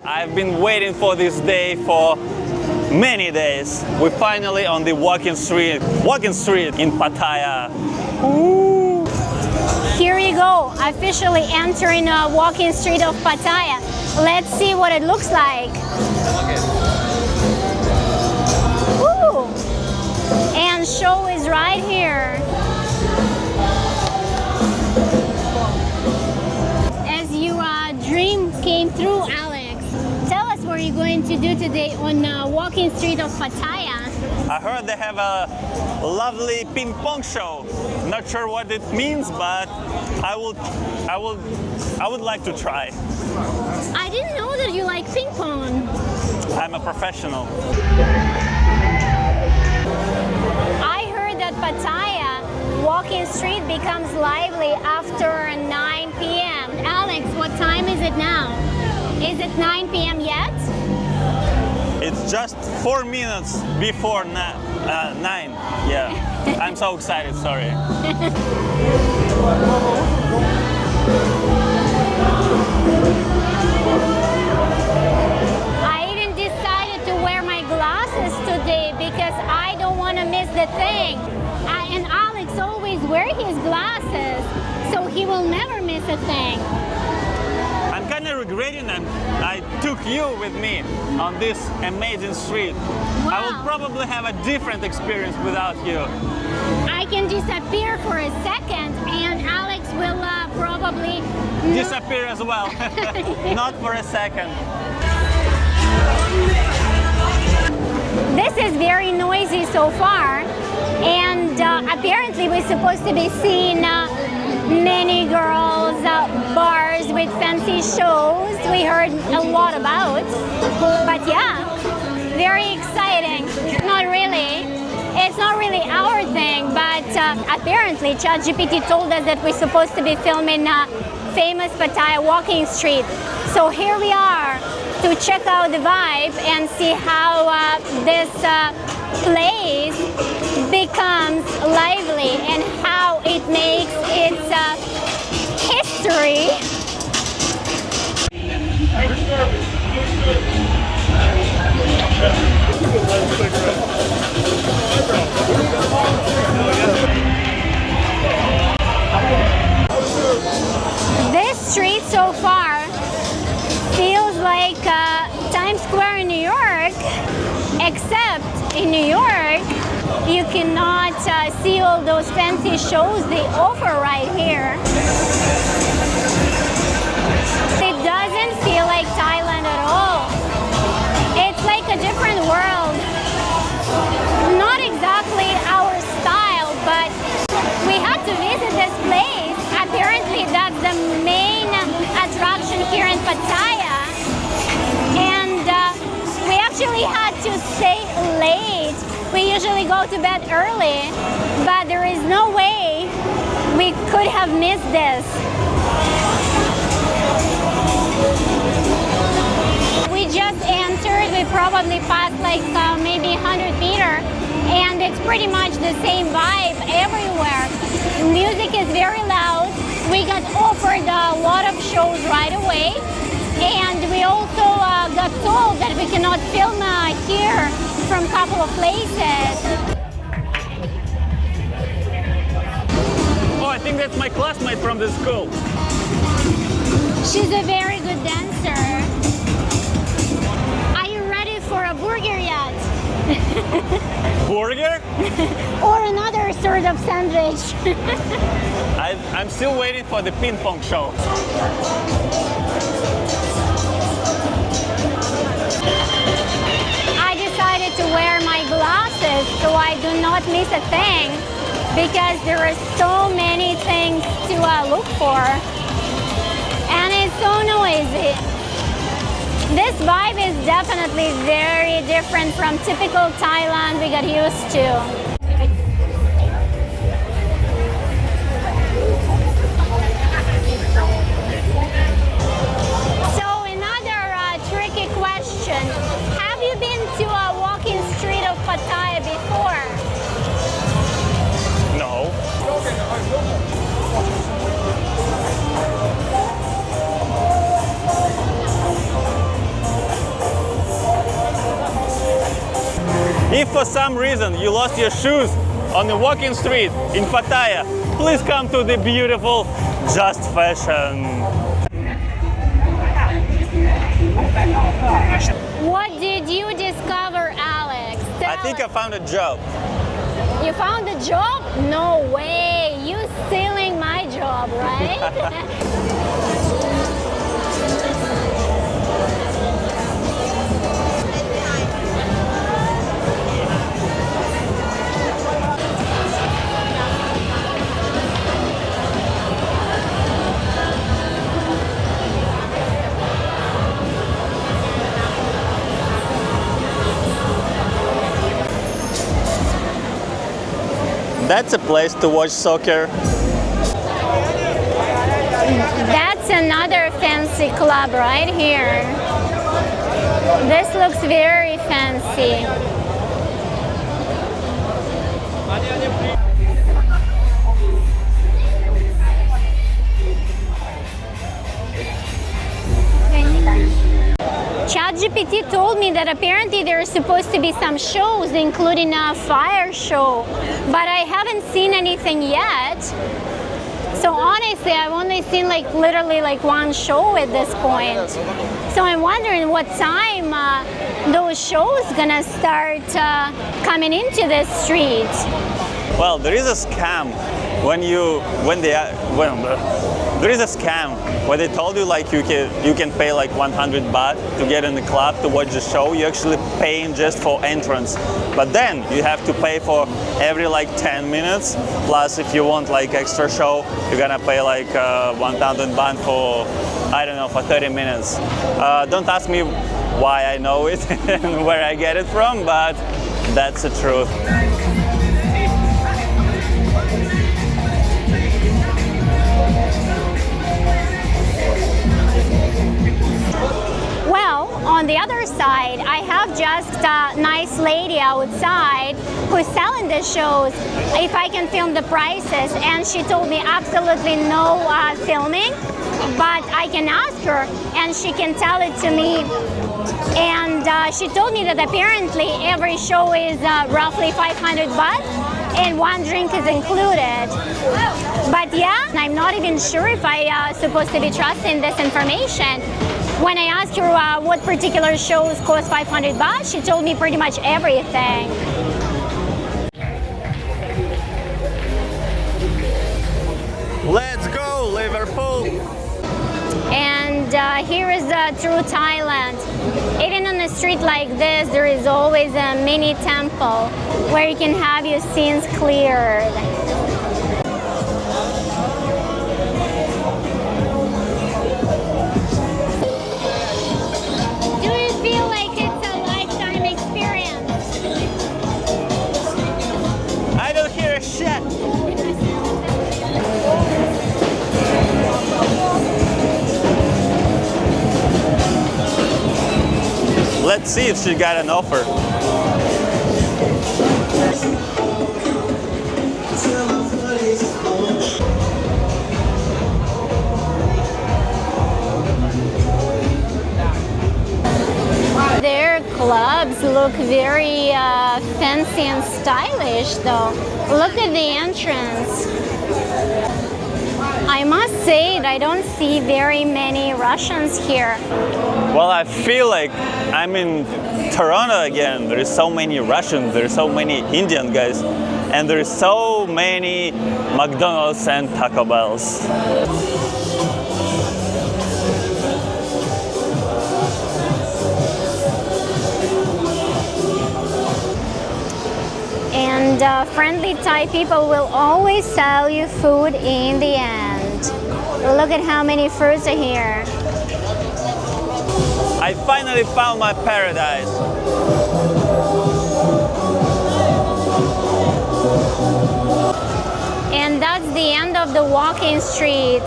I've been waiting for this day for many days. We're finally on the walking street in Pattaya. Ooh. Here you go, officially entering a walking street of Pattaya. Let's see what it looks like. Ooh. And show is right here. As your dream came through, Alex, tell us what you're going to do today on walking street of Pattaya. I heard they have a lovely ping pong show. Not sure what it means, but I would like to try. I didn't know that you like ping pong. I'm a professional. I heard that Pattaya walking street becomes lively after 9 p.m. Alex, what time is it now? Is it 9 p.m. yet? It's just 4 minutes before 9. Yeah, I'm so excited, sorry. I even decided to wear my glasses today because I don't want to miss the thing. And Alex always wears his glasses, so he will never miss a thing. I'm kind of regretting that I took you with me on this amazing street. Wow. I will probably have a different experience without you. I can disappear for a second and Alex will probably Disappear as well. Not for a second. This is very noisy so far, and apparently we're supposed to be seeing many girls, bars with fancy shows we heard a lot about. But yeah, very exciting. Not really. It's not really our thing, but apparently ChatGPT told us that we're supposed to be filming famous Pattaya walking street. So here we are to check out the vibe and see how this place becomes lively and how it makes its history. This street so far feels like Times Square in New York, except in New York you cannot see all those fancy shows they offer right here. It doesn't feel like Thailand at all. It's like a different world. Not exactly our style, but we had to visit this place. Apparently that's the main attraction here in Pattaya. And we actually had to stay late. We usually go to bed early, but there is no way we could have missed this. We just entered, we probably passed like maybe 100 meters, and it's pretty much the same vibe everywhere. Music is very loud. We got offered a lot of shows right away, and we also got told that we cannot film here from a couple of places. Oh, I think that's my classmate from the school. She's a very good dancer. Are you ready for a burger yet? Burger? Or another sort of sandwich? I'm still waiting for the ping pong show. I decided to wear my glasses so I do not miss a thing, because there are so many things to look for, and it's so noisy. This vibe is definitely very different from typical Thailand we got used to. So another tricky question. Have you been to a walking street of Pattaya before? No. If for some reason you lost your shoes on the walking street in Pattaya, please come to the beautiful Just Fashion. What did you discover, Alex? I think I found a job. You found a job? No way. You stealing my job, right? That's a place to watch soccer. That's another fancy club right here. This looks very fancy. ChatGPT told me that apparently there are supposed to be some shows, including a fire show, but I haven't seen anything yet. So honestly, I've only seen literally one show at this point. So I'm wondering what time those shows gonna start coming into the street. Well, there is a scam there is a scam where they told you you can pay 100 baht to get in the club to watch the show. You're actually paying just for entrance, but then you have to pay for every 10 minutes. Plus, if you want extra show, you're gonna pay 1,000 baht for, I don't know, for 30 minutes. Don't ask me why I know it and where I get it from, but that's the truth. Well, on the other side, I have just a nice lady outside who's selling the shows if I can film the prices, and she told me absolutely no filming, but I can ask her and she can tell it to me. And she told me that apparently every show is roughly 500 baht and one drink is included. But yeah, I'm not even sure if I'm supposed to be trusting this information. When I asked her what particular shows cost 500 baht, she told me pretty much everything. Let's go, Liverpool! And here is true Thailand. Even on a street like this, there is always a mini temple where you can have your sins cleared. Do you feel like it's a lifetime experience? I don't hear a shit! Let's see if she got an offer. Their clubs look very fancy and stylish though. Look at the entrance. I must say that I don't see very many Russians here. Well, I feel like I'm in Toronto again. There is so many Russians, there are so many Indian guys, and there is so many McDonald's and Taco Bells. And friendly Thai people will always sell you food in the end. Look at how many fruits are here. I finally found my paradise. And that's the end of the walking street.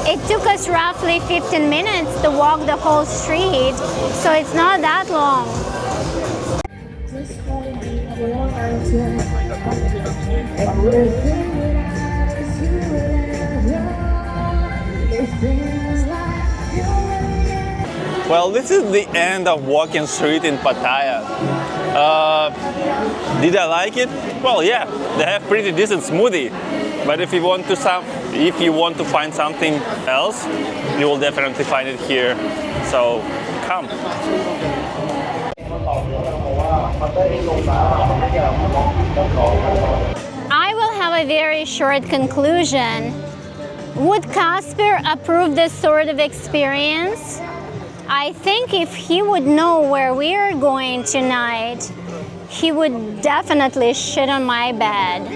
It took us roughly 15 minutes to walk the whole street, so it's not that long. Well, this is the end of walking street in Pattaya. Did I like it? Well, yeah, they have pretty decent smoothie. But if you want to find something else, you will definitely find it here. So come. I will have a very short conclusion. Would Casper approve this sort of experience? I think if he would know where we are going tonight, he would definitely shit on my bed.